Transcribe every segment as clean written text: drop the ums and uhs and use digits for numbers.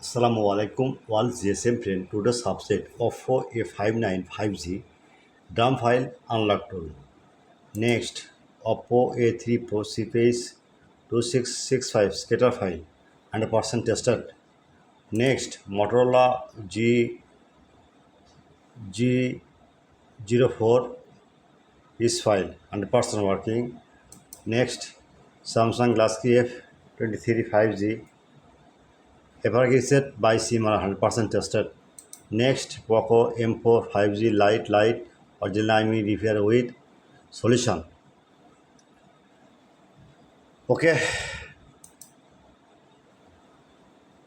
Assalamu alaikum, all GSM friend. Today's subject OPPO A59 5G DRAM file unlock tool. Next, OPPO A3 Pro CPS 2665 scatter file and % tested. Next, Motorola G04 is file and % working. Next, Samsung Galaxy F23 5G Evacuated by SIM are 100% tested. Next, Poco M4 5G Lite original IMEI repair with solution. Okay,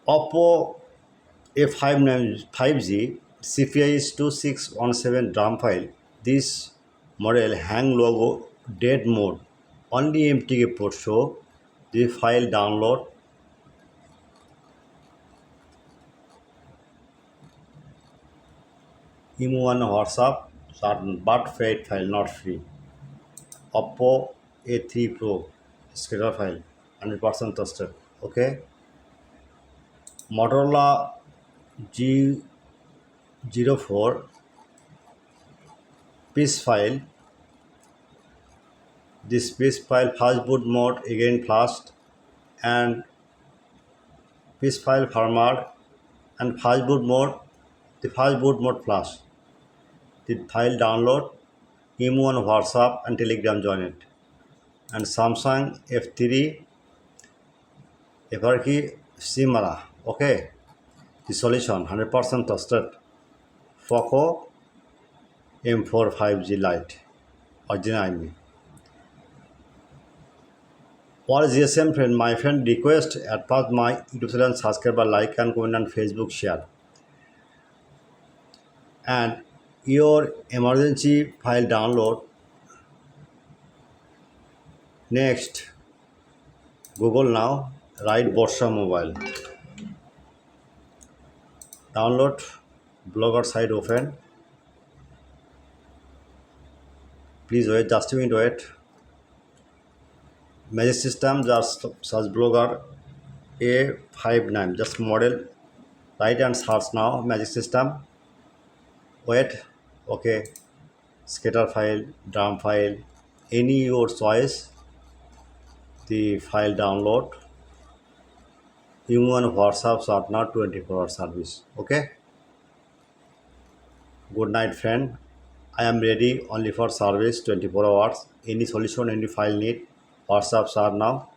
Oppo A59 5G CPI is 2617 DRAM file. This model hang logo dead mode. Only MTK port show. The file download. Imo on WhatsApp, but paid file not free. Oppo A3 Pro scatter file 100% trusted. Okay, Motorola G04 piece file. This piece file fast boot mode again fast and piece file firmware and fast boot mode. The fast boot mode flash. The file download. Imo on WhatsApp and Telegram join it. And Samsung F3 Everkey Simara. Okay, the solution 100% trusted. Poco M4 5G Lite original IMEI. All GSM friend, my friend request at first my YouTube channel subscribe, like and comment on Facebook share. And your emergency file download. Next, Google now, write Borsha mobile. Download blogger site open. Please wait, just a minute wait. Magic system just search blogger A59 just model. Write and search now magic system. Wait. Okay. Scatter file, DRAM file, any your choice. The file download. You on WhatsApp short now 24-hour service. Okay. Good night, friend. I am ready only for service 24 hours. Any solution, any file need, WhatsApp share now.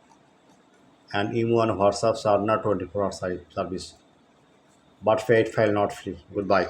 And email on WhatsApp share now 24-hour service. But paid file not free. Goodbye.